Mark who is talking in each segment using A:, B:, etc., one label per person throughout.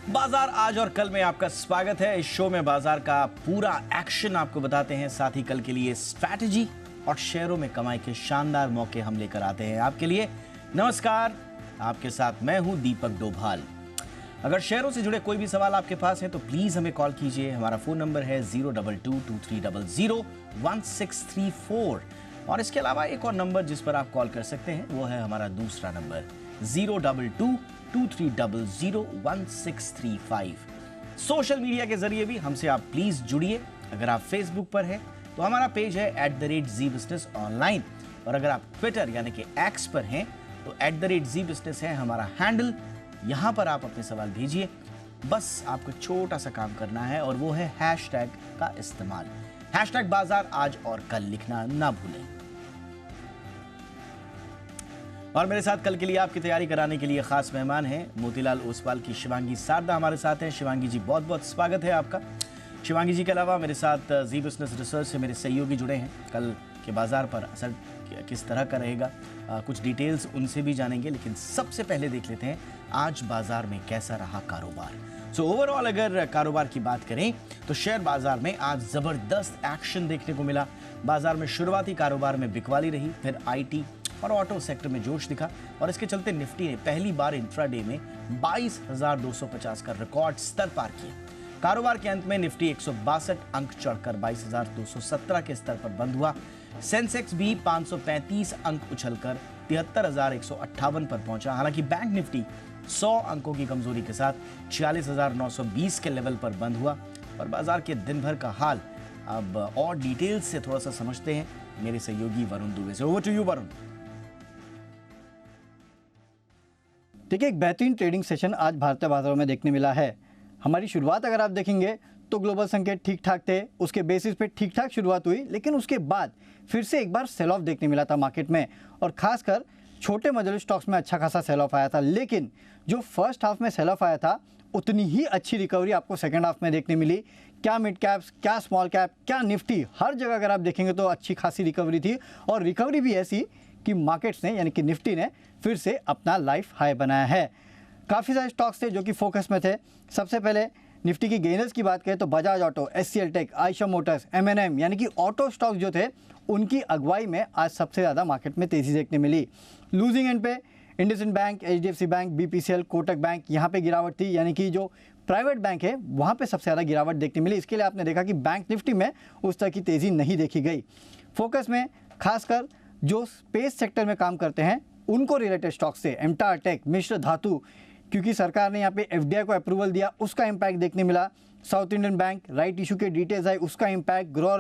A: बाजार आज और कल में आपका स्वागत है। इस शो में बाजार का पूरा एक्शन आपको बताते हैं, साथ ही कल के लिए स्ट्रैटेजी और शेयरों में कमाई के शानदार मौके हम लेकर आते हैं आपके लिए। नमस्कार, आपके साथ मैं हूं दीपक डोभाल। अगर शेयरों से जुड़े कोई भी सवाल आपके पास है तो प्लीज हमें कॉल कीजिए। हमारा फोन नंबर है 02223001634 और इसके अलावा एक और नंबर जिस पर आप कॉल कर सकते हैं वो है हमारा दूसरा नंबर 02223001635। सोशल मीडिया के जरिए भी हमसे आप प्लीज जुड़िए। अगर आप फेसबुक पर हैं तो हमारा पेज है @ZBusinessOnline और अगर आप ट्विटर यानी कि एक्स पर हैं तो @ZBusiness है हमारा हैंडल। यहां पर आप अपने सवाल भेजिए। बस आपको छोटा सा काम करना है और वो है हैशटैग का इस्तेमाल। हैशटैग बाजार आज और कल लिखना ना भूलें। और मेरे साथ कल के लिए आपकी तैयारी कराने के लिए खास मेहमान हैं मोतीलाल ओसवाल की शिवांगी सारदा हमारे साथ हैं। शिवांगी जी, बहुत बहुत स्वागत है आपका। शिवांगी जी के अलावा मेरे साथ जी बिजनेस रिसर्च से मेरे सहयोगी जुड़े हैं। कल के बाजार पर असर किस तरह का रहेगा, कुछ डिटेल्स उनसे भी जानेंगे, लेकिन सबसे पहले देख लेते हैं आज बाजार में कैसा रहा कारोबार। ओवरऑल अगर कारोबार की बात करें तो शेयर बाजार में आज जबरदस्त एक्शन देखने को मिला। बाजार में शुरुआती कारोबार में बिकवाली रही, फिर आईटी और ऑटो सेक्टर में जोश दिखा और इसके चलते निफ्टी ने पहली बार इंट्राडे में 22,250 का रिकॉर्ड स्तर पार किया। कारोबार के अंत में निफ्टी 162 अंक चढ़कर 22,217 के स्तर पर बंद हुआ। सेंसेक्स भी 535 अंक उछलकर 73,158 पर पहुंचा। हालांकि बैंक निफ्टी 100 अंकों की कमजोरी के साथ 46,920 के लेवल पर बंद हुआ। और बाजार के दिन भर का हाल अब और डिटेल्स से थोड़ा सा समझते हैं मेरे सहयोगी वरुण दुबे से। Over to you Varun.
B: देखिए, एक बेहतरीन ट्रेडिंग सेशन आज भारतीय बाजारों में देखने मिला है। हमारी शुरुआत अगर आप देखेंगे तो ग्लोबल संकेत ठीक ठाक थे, उसके बेसिस पे ठीक ठाक शुरुआत हुई, लेकिन उसके बाद फिर से एक बार सेल ऑफ देखने मिला था मार्केट में और खासकर छोटे मजलूस स्टॉक्स में अच्छा खासा सेल ऑफ आया था। लेकिन जो फर्स्ट हाफ में सेल ऑफ आया था उतनी ही अच्छी रिकवरी आपको सेकेंड हाफ में देखने मिली। क्या मिड कैप्स, क्या स्मॉल कैप, क्या निफ्टी, हर जगह अगर आप देखेंगे तो अच्छी खासी रिकवरी थी और रिकवरी भी ऐसी कि मार्केट्स ने यानी कि निफ्टी ने फिर से अपना लाइफ हाई बनाया है। काफ़ी सारे स्टॉक्स थे जो कि फोकस में थे। सबसे पहले निफ्टी की गेनर्स की बात करें तो Bajaj auto, HCL tech, Eicher motors, M N M auto stocks जो थे उनकी अगुवाई में आज सबसे ज़्यादा मार्केट में तेज़ी देखने मिली। लूजिंग एंड पे IndusInd bank, HDFC bank, BPCL, Kotak bank, यहाँ पे गिरावट थी, यानी कि जो प्राइवेट बैंक है वहाँ पे सबसे ज़्यादा गिरावट देखने मिली। इसके लिए आपने देखा कि बैंक निफ्टी में उस तरह की तेज़ी नहीं देखी गई। फोकस में खासकर जो स्पेस सेक्टर में काम करते हैं उनको रिलेटेड स्टॉक से एमटार टेक, मिश्र धातु, क्योंकि सरकार ने यहाँ पे एफडीआई को अप्रूवल दिया उसका इम्पैक्ट देखने मिला। South Indian bank right issue के डिटेल्स आए उसका इम्पैक्ट। ग्रो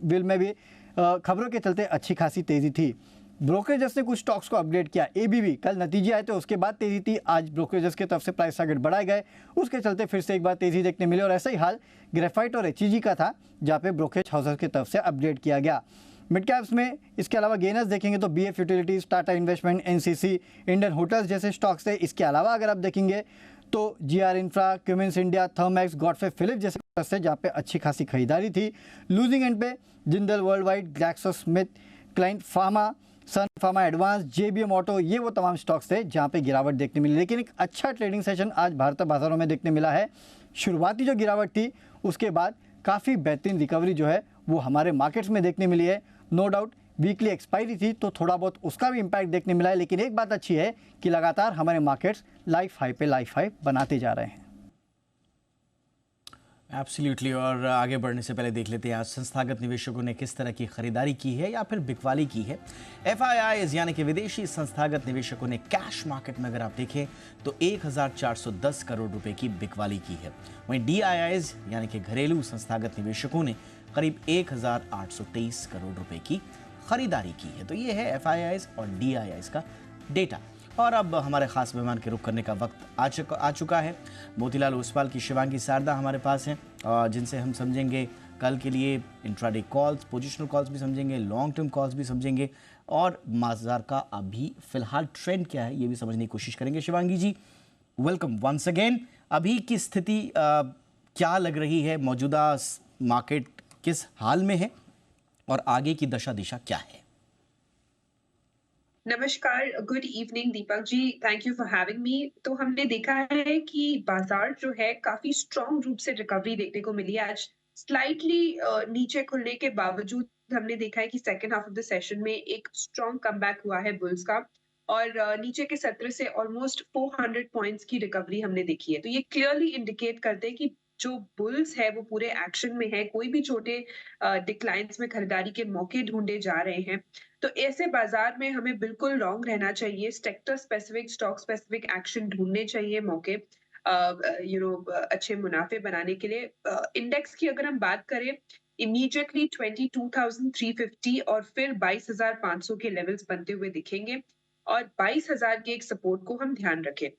B: विल में भी खबरों के चलते अच्छी खासी तेज़ी थी। ब्रोकरेजर्स ने कुछ स्टॉक्स को अपडेट किया। एबीबी कल नतीजे आए तो उसके बाद तेज़ी थी। आज ब्रोकरेजर्स की तरफ से प्राइस टारगेट बढ़ाए गए, उसके चलते फिर से एक बार तेज़ी देखने मिली। और ऐसा ही हाल ग्रेफाइट और एचईजी का था जहाँ पे ब्रोकरेज हाउसेस की तरफ से अपडेट किया गया। मिड कैप्स में इसके अलावा गेनर्स देखेंगे तो BF utilities, Tata investment, NCC, Indian hotels जैसे स्टॉक्स थे। इसके अलावा अगर आप देखेंगे तो GR infra, Cummins India, Thermax, Godfrey Phillips जैसे स्टॉक्स थे जहाँ पे अच्छी खासी खरीदारी थी। लूजिंग एंड पे Jindal World Wide, GlaxoSmith Kline Pharma, Sun Pharma Advance, JBM Auto, ये वो तमाम स्टॉक्स थे जहाँ पे गिरावट देखने मिली। लेकिन एक अच्छा ट्रेडिंग सेशन आज भारतीय बाजारों में देखने मिला है। शुरुआती जो गिरावट थी उसके बाद काफ़ी बेहतरीन रिकवरी जो है वो हमारे मार्केट्स में देखने मिली है। नो डाउट वीकली एक्सपायरी थी तो थोड़ा बहुत उसका भी इम्पैक्ट देखने मिला है, लेकिन एक बात अच्छी है कि लगातार हमारे मार्केट्स लाइफ हाई पे लाइफ हाई बनाते जा रहे हैं।
A: एब्सोल्युटली। और आगे बढ़ने से पहले देख लेते हैं आज संस्थागत निवेशकों ने किस तरह की खरीदारी की है या फिर बिकवाली की है। एफआईआईज यानी कि विदेशी संस्थागत निवेशकों ने कैश मार्केट में अगर आप देखें तो 1,410 करोड़ रुपए की बिकवाली की है। वहीं डीआईआईज यानी कि घरेलू संस्थागत निवेशकों ने करीब 1,823 करोड़ रुपए की खरीदारी की है। तो ये है एफआईआईज और डीआईआईज का डेटा। और अब हमारे खास मेहमान के रुख करने का वक्त आ चुका है। मोतीलाल ओसवाल की शिवांगी सारदा हमारे पास हैं जिनसे हम समझेंगे कल के लिए इंट्राडे कॉल्स, पोजिशनल कॉल्स भी समझेंगे, लॉन्ग टर्म कॉल्स भी समझेंगे और बाजार का अभी फिलहाल ट्रेंड क्या है ये भी समझने की कोशिश करेंगे। शिवांगी जी, वेलकम वंस अगेन। अभी की स्थिति क्या लग रही है? मौजूदा मार्केट किस हाल में है और आगे की दशा दिशा क्या है?
C: नमस्कार, good evening Deepak ji, thank you for having me. तो हमने देखा है कि बाजार जो है काफ़ी स्ट्रॉन्ग रूप से रिकवरी देखने को मिली है आज। स्लाइटली नीचे खुलने के बावजूद हमने देखा है कि second half of the session में एक स्ट्रॉन्ग कमबैक हुआ है बुल्स का और नीचे के सत्र से ऑलमोस्ट 400 पॉइंट्स की रिकवरी हमने देखी है। तो ये क्लियरली इंडिकेट करते हैं कि जो बुल्स है वो पूरे एक्शन में है, कोई भी छोटे डिक्लाइन्स में खरीदारी के मौके ढूँढे जा रहे हैं। तो ऐसे बाजार में हमें बिल्कुल लॉन्ग रहना चाहिए, sector specific, stock specific action ढूँढने चाहिए मौके अच्छे मुनाफे बनाने के लिए। इंडेक्स की अगर हम बात करें, इमीडिएटली 22,350 और फिर 22,500 के लेवल्स बनते हुए दिखेंगे और 22,000 के एक सपोर्ट को हम ध्यान रखें।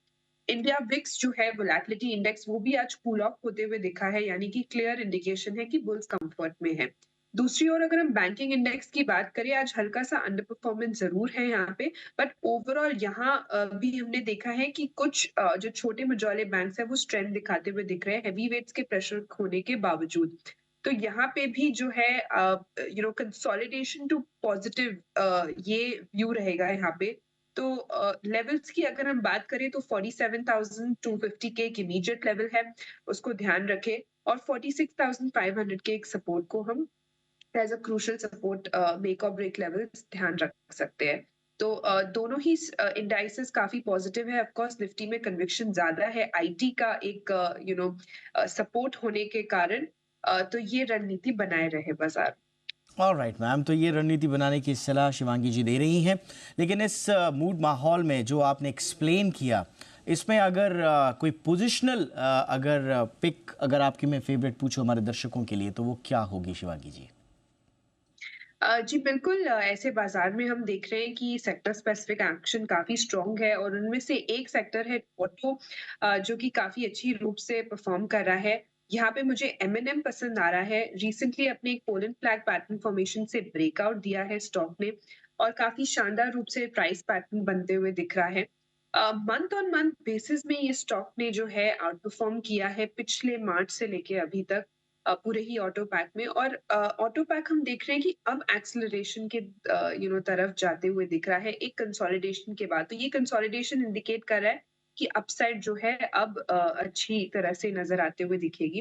C: इंडिया विक्स जो है वोलैटिलिटी इंडेक्स वो भी आज कूल ऑफ होते हुए दिखा है, यानी कि क्लियर इंडिकेशन है कि बुल्स कंफर्ट में है। दूसरी ओर अगर हम बैंकिंग इंडेक्स की बात करें, आज हल्का सा अंडर परफॉर्मेंस जरूर है यहाँ पे, बट ओवरऑल यहाँ भी हमने देखा है कि कुछ जो छोटे मझौले बैंक्स है वो स्ट्रेंथ दिखाते हुए दिख रहे हैं हेवी वेट्स के प्रेशर होने के बावजूद। तो यहाँ पे भी जो है कंसोलिडेशन टू पॉजिटिव ये व्यू रहेगा यहाँ पे। तो लेवल्स की अगर हम बात करें तो 47,250 के एक इमीडिएट लेवल है, उसको ध्यान रखें और 46,500 के एक सपोर्ट को हम as a crucial support make और ब्रेक लेवल्स ध्यान रख सकते हैं। तो दोनों ही इंडाइसेस काफी पॉजिटिव है। ऑफ कोर्स निफ्टी में कन्विक्शन ज्यादा है आईटी का एक सपोर्ट होने के कारण। तो ये रणनीति बनाए रहे बाजार।
A: ऑलराइट मैम, तो ये रणनीति बनाने की सलाह शिवांगी जी दे रही हैं, लेकिन इस मूड माहौल में जो आपने एक्सप्लेन किया, इसमें अगर कोई पोजिशनल अगर पिक अगर आपकी मैं फेवरेट पूछूं हमारे दर्शकों के लिए, तो वो क्या होगी शिवांगी जी?
C: जी बिल्कुल, ऐसे बाजार में हम देख रहे हैं कि सेक्टर स्पेसिफिक एक्शन काफी स्ट्रॉन्ग है और उनमें से एक सेक्टर है ऑटो, जो कि काफी अच्छी रूप से परफॉर्म कर रहा है। यहाँ पे मुझे एमएनएम पसंद आ रहा है। रिसेंटली अपने एक पोलन फ्लैग पैटर्न फॉर्मेशन से ब्रेकआउट दिया है स्टॉक ने और काफी शानदार रूप से प्राइस पैटर्न बनते हुए दिख रहा है। मंथ ऑन मंथ बेसिस में ये स्टॉक ने जो है आउट परफॉर्म किया है पिछले मार्च से लेके अभी तक, पूरे ही ऑटो पैक में। और ऑटो पैक हम देख रहे हैं कि अब एक्सेलरेशन के तरफ जाते हुए दिख रहा है एक कंसोलिडेशन के बाद। तो ये कंसोलिडेशन इंडिकेट कर रहा है कि अपसाइड जो है अब अच्छी तरह से नजर आते हुए दिखेगी।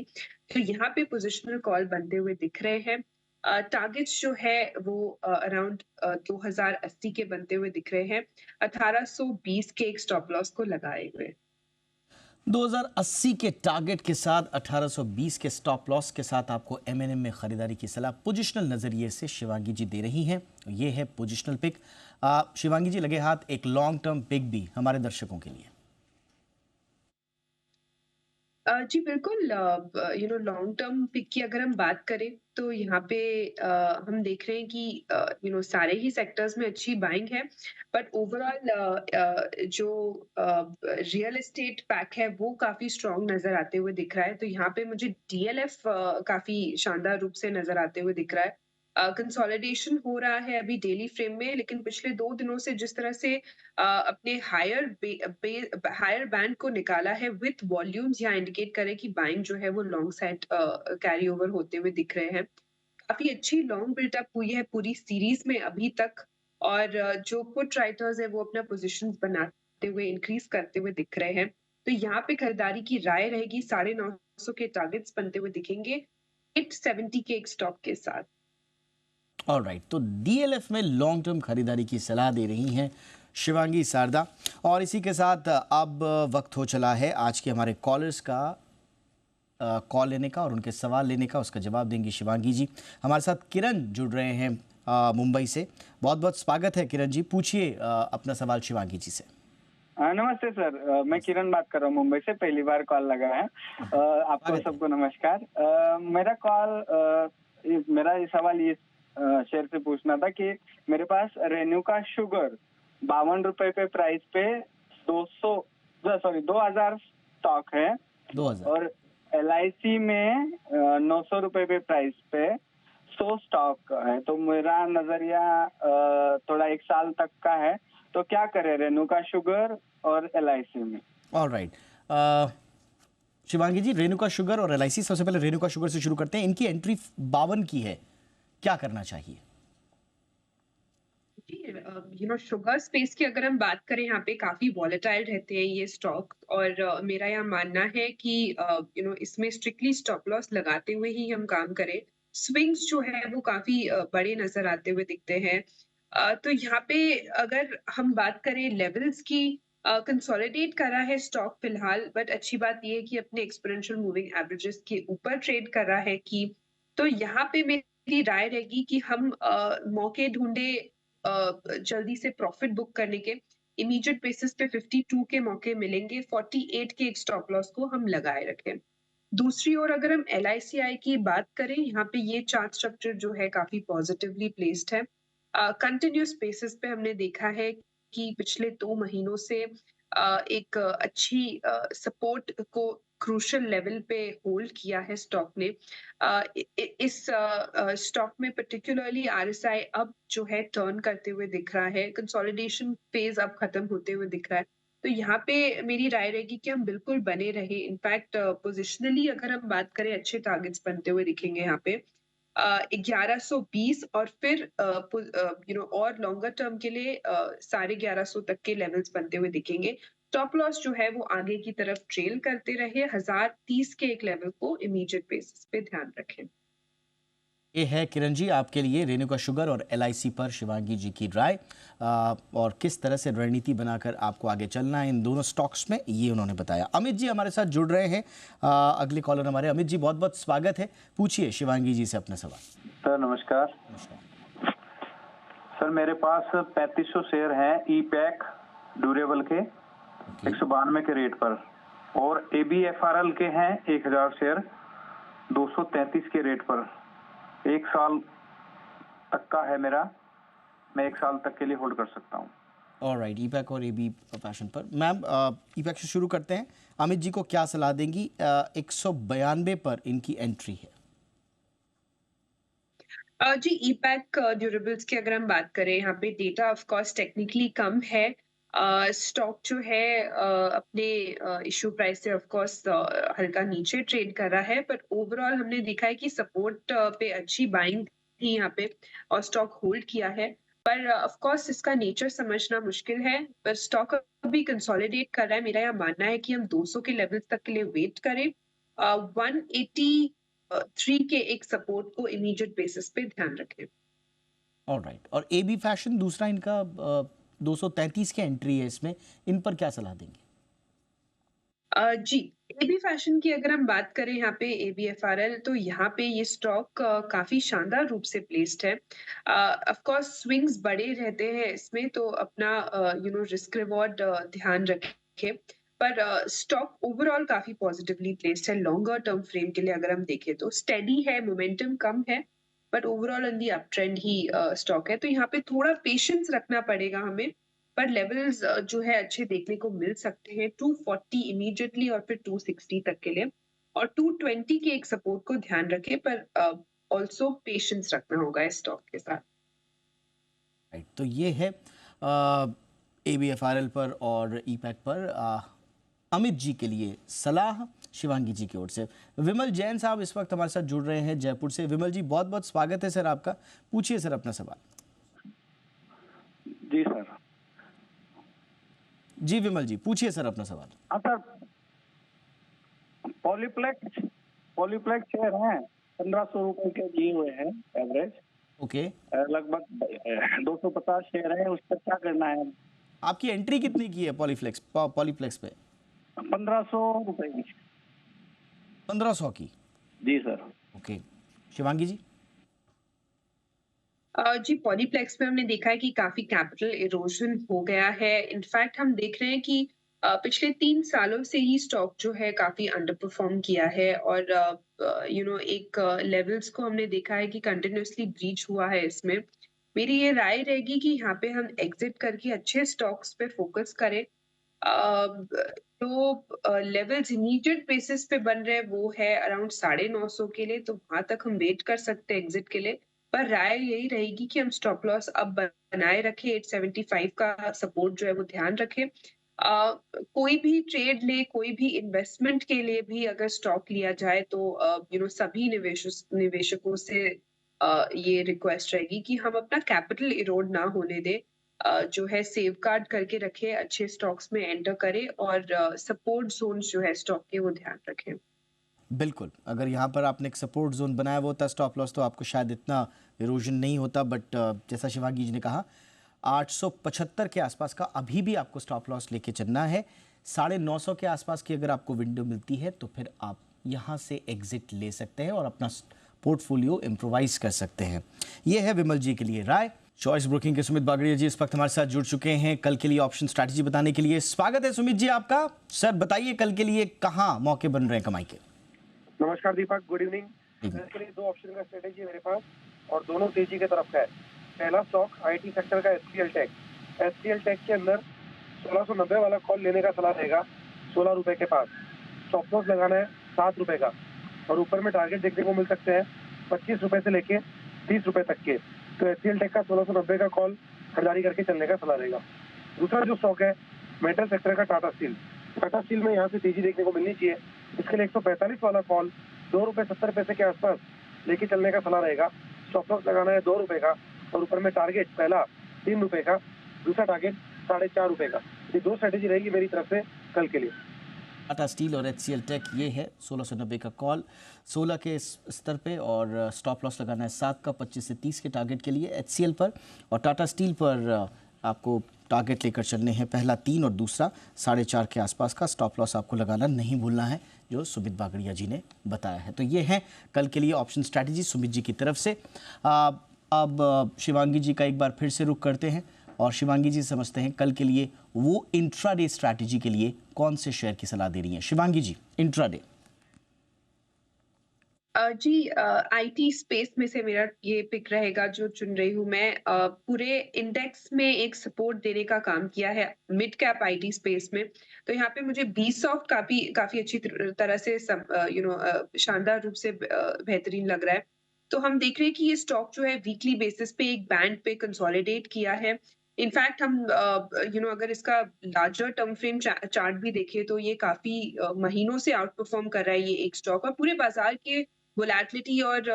C: तो यहाँ पे पोजिशनल कॉल बनते हुए दिख रहे हैं। टारगेट्स जो है वो अराउंड 2080 के बनते हुए दिख रहे हैं, 1820 के एक स्टॉप लॉस को लगाए हुए।
A: 2080 के टारगेट के साथ 1820 के स्टॉप लॉस के साथ आपको एमएनएम में खरीदारी की सलाह पोजिशनल नजरिए से शिवांगी जी दे रही हैं। ये है पोजिशनल पिक। शिवांगी जी, लगे हाथ एक लॉन्ग टर्म पिक भी हमारे दर्शकों के लिए।
C: जी बिल्कुल, लॉन्ग टर्म पिक की अगर हम बात करें तो यहाँ पे हम देख रहे हैं कि सारे ही सेक्टर्स में अच्छी बाइंग है, बट ओवरऑल जो रियल एस्टेट पैक है वो काफी स्ट्रॉन्ग नजर आते हुए दिख रहा है। तो यहाँ पे मुझे डीएलएफ काफी शानदार रूप से नजर आते हुए दिख रहा है। कंसोलिडेशन हो रहा है अभी डेली फ्रेम में, लेकिन पिछले 2 दिनों से जिस तरह से अपने हायर बैंड को निकाला है विथ वॉल्यूम्स, यहाँ इंडिकेट करे कि बाइंग जो है वो लॉन्ग साइड कैरी ओवर होते हुए दिख रहे हैं। काफी अच्छी लॉन्ग बिल्टअप हुई है पूरी सीरीज में अभी तक और जो पुट राइटर्स है वो अपना पोजीशंस बनाते हुए इंक्रीज करते हुए दिख रहे हैं। तो यहाँ पे खरीदारी की राय रहेगी, 950 के टारगेट्स बनते हुए दिखेंगे 870 के एक स्टॉक के साथ।
A: ऑलराइट, तो डीएलएफ में लॉन्ग टर्म खरीदारी की सलाह दे रही हैं शिवांगी सारदा। और इसी के साथ अब वक्त हो चला है आज के हमारे कॉलर्स का कॉल लेने का और उनके सवाल लेने का। उसका जवाब देंगी शिवांगी जी। हमारे साथ किरण जुड़ रहे हैं मुंबई से। बहुत बहुत स्वागत है किरण जी, पूछिए अपना सवाल शिवांगी जी से।
D: नमस्ते सर, मैं किरण बात कर रहा हूँ मुंबई से, पहली बार कॉल लगा है। आपको सबको नमस्कार। मेरा ये सवाल ये शेयर से पूछना था कि मेरे पास रेणुका शुगर 52 रुपए पे प्राइस पे 2000 स्टॉक है
A: 2000
D: और LIC में 900 रुपए पे प्राइस पे 100 स्टॉक है। तो मेरा नजरिया थोड़ा 1 साल तक का है, तो क्या करें रेणुका शुगर और LIC में?
A: ऑलराइट, शिवांगी जी, रेणुका शुगर और LIC, सबसे पहले रेणुका शुगर से शुरू करते हैं। इनकी एंट्री 52 की है, क्या करना चाहिए?
C: जी, शुगर स्पेस की अगर हम बात करें, यहाँ पे काफी वॉलेटाइल रहते हैं ये स्टॉक, और मेरा यह मानना है कि इसमें स्ट्रिक्टली स्टॉप लॉस लगाते हुए ही हम काम करें। स्विंग्स जो है वो काफी बड़े नजर आते हुए दिखते हैं। तो यहाँ पे अगर हम बात करें लेवल्स की, कंसोलिडेट करा है स्टॉक फिलहाल, बट अच्छी बात ये है कि अपने एक्सपोनेंशियल मूविंग एवरेजेस के ऊपर ट्रेड कर रहा है कि, तो यहाँ पे मेरी राय रहेगी कि हम मौके ढूंढे जल्दी से प्रॉफिट बुक करने के। इमीडिएट बेसिस पे 52 के मौके मिलेंगे, 48 के एक स्टॉप लॉस को हम लगाए रखें। दूसरी ओर अगर हम LICI की बात करें, यहाँ पे ये चार्ट स्ट्रक्चर जो है काफी पॉजिटिवली प्लेस्ड है। कंटिन्यूस बेसिस पे हमने देखा है कि पिछले 2 महीनों से एक अच्छी सपोर्ट को क्रूशियल लेवल पे होल्ड किया है स्टॉक ने। इस स्टॉक में पर्टिकुलरली RSI अब जो है टर्न करते हुए दिख रहा है, कंसोलिडेशन फेज अब खत्म होते हुए दिख रहा है। तो यहाँ पे मेरी राय रहेगी कि हम बिल्कुल बने रहे। इनफैक्ट पोजिशनली अगर हम बात करें, अच्छे टारगेट्स बनते हुए दिखेंगे यहाँ पे 1120, और फिर और लॉन्गर टर्म के लिए 1150 तक के लेवल्स बनते हुए दिखेंगे। स्टॉप लॉस जो है वो आगे की तरफ ट्रेल करते रहे। 1030 के एक लेवल को इमीडिएट बेसिस पे ध्यान रखें।
A: ये है किरण जी आपके लिए रेणुका शुगर और LIC पर शिवांगी जी की राय, और किस तरह से रणनीति बनाकर आपको आगे चलना है इन दोनों स्टॉक्स में, ये उन्होंने बताया। अमित जी हमारे साथ जुड़ रहे हैं, अगले कॉलर हमारे। अमित जी बहुत बहुत स्वागत है, पूछिए शिवांगी जी से अपना सवाल।
E: सर नमस्कार। सर मेरे पास 3500 शेयर हैं ईपैक ड्यूरेबल के 192 के रेट पर, और ABFRL के हैं 1000 शेयर 233 के रेट पर। 1 साल तक का है मेरा, मैं 1 साल तक के लिए होल्ड कर सकता हूँ।
A: ऑलराइट, ईपैक और AB फैशन पर। मैम ईपैक से शुरू करते हैं, अमित जी को क्या सलाह देंगी? 192 पर इनकी एंट्री है।
C: जी, ईपैक ड्यूरेबल्स की अगर हम बात करें, यहाँ पे डेटा ऑफ कोर्स टेक्निकली कम है। स्टॉक जो है अपने इशू प्राइस से ऑफ कोर्स हल्का नीचे ट्रेड कर रहा है, पर ओवरऑल हमने देखा है कि सपोर्ट पे अच्छी बाइंग थी यहाँ पे, और स्टॉक होल्ड किया है। पर ऑफ कोर्स इसका नेचर समझना मुश्किल है, पर स्टॉक अभी कंसोलिडेट कर रहा है। मेरा यह मानना है कि हम 200 के लेवल्स तक के लिए वेट करें। 183 के एक सपोर्ट को इमीडिएट बेसिस पे ध्यान रखें।
A: ऑलराइट, और AB फैशन दूसरा इनका 233 के एंट्री है इसमें, इन पर क्या सलाह देंगे?
C: जी, AB फैशन की अगर हम बात करें, यहाँ पे ABFRL, तो यहाँ पे ये स्टॉक काफी शानदार रूप से प्लेस्ड है। ऑफ कोर्स स्विंग्स बड़े रहते हैं इसमें, तो अपना रिस्क रिवॉर्ड ध्यान रखें। पर स्टॉक ओवरऑल काफी पॉजिटिवली प्लेस्ड है। लॉन्गर टर्म फ्रेम के लिए अगर हम देखें तो स्टेडी है, मोमेंटम कम है, but overall on the up trend he stock है। तो यहाँ पे थोड़ा पेशेंस रखना पड़ेगा हमें, पर लेवल्स जो है अच्छे देखने को मिल सकते हैं। 240 इमीडिएटली, और फिर 260 तक के लिए, और 220 के एक सपोर्ट को ध्यान रखें, पर ऑल्सो पेशेंस रखना होगा इस स्टॉक के साथ।
A: राइट, तो ये है ABFRL पर और ईपैक पर अमित जी के लिए सलाह शिवांगी जी की ओर से। विमल जैन साहब इस वक्त हमारे साथ जुड़ रहे हैं जयपुर से। विमल जी बहुत बहुत स्वागत है सर आपका, पूछिए सर अपना सवाल।
E: जी सर।
A: जी विमल जी पूछिए सर अपना सवाल।
E: हाँ सर, पॉलीप्लेक्स शेयर हैं 1500 रुपए के दिए हुए हैं एवरेज।
A: ओके,
E: लगभग 250 शेयर है, उस पर क्या करना है?
A: आपकी एंट्री कितनी की है पॉलीप्लेक्स पे?
E: 1500 रुपए की।
A: 1500 की?
E: जी सर।
A: ओके, शिवांगी जी।
C: जी, पॉलीप्लेक्स में हमने देखा है कि काफी कैपिटल इरोजन हो गया है। इनफैक्ट हम देख रहे हैं कि पिछले 3 सालों से ही स्टॉक जो है काफी अंडर परफॉर्म किया है, और एक लेवल्स को हमने देखा है कि कंटिन्यूअसली ब्रीच हुआ है इसमें। मेरी ये राय रहेगी कि यहाँ पे हम एग्जिट करके अच्छे स्टॉक्स पे फोकस करें। तो लेवल्स इमीडिएट बेसिस पे बन रहे हैं वो है अराउंड 950 के लिए, तो वहां तक हम वेट कर सकते हैं एग्जिट के लिए। पर राय यही रहेगी कि हम स्टॉप लॉस अब बनाए रखें, 875 का सपोर्ट जो है वो ध्यान रखें। कोई भी ट्रेड ले, कोई भी इन्वेस्टमेंट के लिए भी अगर स्टॉक लिया जाए, तो सभी निवेशकों से ये रिक्वेस्ट रहेगी कि हम अपना कैपिटल इरोड ना होने दें। जो है सेव गार्ड करके रखे, अच्छे स्टॉक्स में एंटर करे और सपोर्ट जोन जो है स्टॉक के वो ध्यान रखें।
A: बिल्कुल, अगर यहाँ पर आपने एक सपोर्ट जोन बनाया हुआ होता स्टॉप लॉस तो आपको शायद इतना इरोजन नहीं होता, बट जैसा शिवांगी जी ने कहा 875 के आसपास का अभी भी आपको स्टॉप लॉस लेके चलना है। 950 के आसपास की अगर आपको विंडो मिलती है तो फिर आप यहाँ से एग्जिट ले सकते हैं और अपना पोर्टफोलियो इम्प्रोवाइज कर सकते हैं। ये है विमल जी के लिए राय। चॉइस ब्रोकिंग के सुमित बागड़िया जी इस वक्त हमारे साथ जुड़ चुके हैं कल के लिए ऑप्शन स्ट्रैटेजी बताने के लिए। स्वागत है सुमित जी आपका। सर बताइए कल के लिए कहाँ मौके बन रहे हैं कमाई के?
F: नमस्कार दीपक, गुड इवनिंग। इसके लिए 2 ऑप्शन का स्ट्रेटेजी है मेरे पास और दोनों तेजी की तरफ है। पहला स्टॉक आईटी सेक्टर का एचसीएल टेक। एचसीएल टेक के अंदर 1690 वाला कॉल लेने का सलाह रहेगा 16 रुपए के पास। स्टॉप लॉस लगाना है 7 रुपए का और ऊपर में टारगेट देखने को मिल सकते हैं 25 रुपए से लेके 30 रुपए तक के। तो एचसीएल टेक का 1690 का कॉल खरीदारी करके चलने का सलाह रहेगा। दूसरा जो स्टॉक है मेटल सेक्टर का टाटा स्टील। टाटा स्टील में यहाँ से तेजी देखने को मिलनी चाहिए। इसके लिए 145 वाला कॉल 2 रुपए 70 पैसे के आसपास लेके चलने का सलाह रहेगा। स्टॉप लॉस लगाना है 2 रुपए का और ऊपर में टारगेट पहला 3 रुपए का, दूसरा टारगेट 4.5 रुपए का। ये 2 स्ट्रेटेजी रहेगी मेरी तरफ से कल के लिए।
A: टाटा स्टील और एचसीएल टेक ये है 1690 का कॉल 16 के स्तर पे और स्टॉप लॉस लगाना है 7 का 25 से 30 के टारगेट के लिए एचसीएल पर, और टाटा स्टील पर आपको टारगेट लेकर चलने हैं पहला 3 और दूसरा 4.5 के आसपास का। स्टॉप लॉस आपको लगाना नहीं भूलना है जो सुमित बागड़िया जी ने बताया है। तो ये है कल के लिए ऑप्शन स्ट्रैटेजी सुमित जी की तरफ से। अब शिवांगी जी का एक बार फिर से रुख करते हैं और शिवांगी जी समझते हैं कल के लिए वो इंट्राडे स्ट्रैटेजी के लिए कौन से शेयर की सलाह दे रही हैं। शिवांगी जी इंट्राडे।
C: जी आईटी स्पेस में से मेरा ये पिक रहेगा जो चुन रही हूँ मैं। पूरे इंडेक्स में एक सपोर्ट देने का काम किया है मिड कैप आईटी स्पेस में। तो यहाँ पे मुझे बीसॉफ्ट काफी अच्छी तरह से शानदार रूप से बेहतरीन लग रहा है। तो हम देख रहे हैं कि ये स्टॉक जो है वीकली बेसिस पे एक बैंड पे कंसोलिडेट किया है। इनफैक्ट हम अगर इसका लार्जर टर्म फ्रेम चार्ट भी देखें तो ये काफी महीनों से आउट परफॉर्म कर रहा है ये एक स्टॉक, और पूरे बाजार के वोलेटिलिटी और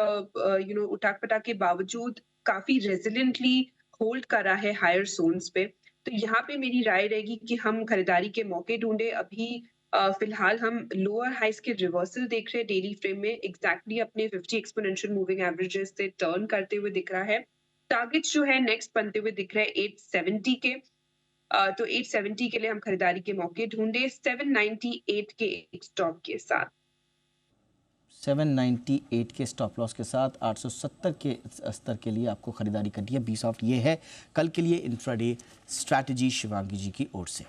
C: उठाक पटाक के बावजूद काफी रेजिलिएंटली होल्ड कर रहा है हायर जोन्स पे। तो यहाँ पे मेरी राय रहेगी कि हम खरीदारी के मौके ढूंढे। अभी फिलहाल हम लोअर हाइस के रिवर्सल देख रहे हैं डेली फ्रेम में, एग्जैक्टली अपने 50 एक्सपोनेंशियल मूविंग एवरेजेस से टर्न करते हुए दिख रहा है। टारगेट्स जो है नेक्स्ट बनते हुए दिख रहे हैं 870 के। तो 870 के लिए हम खरीदारी के मौके ढूंढे 798 के एक स्टॉप के साथ।
A: 798 के स्टॉप लॉस के साथ 870 के स्तर के लिए आपको खरीदारी करनी है बीसॉफ्ट। ये है कल के लिए इंट्राडे स्ट्रैटेजी शिवांगी जी की ओर से।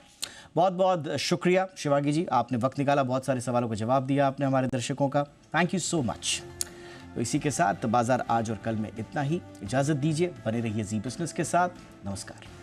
A: बहुत बहुत शुक्रिया शिवांगी जी, आपने वक्त निकाला, बहुत सारे सवालों का जवाब दिया आपने हमारे दर्शकों का। Thank you so much. तो इसी के साथ बाजार आज और कल में इतना ही। इजाज़त दीजिए, बने रहिए जी बिजनेस के साथ। नमस्कार।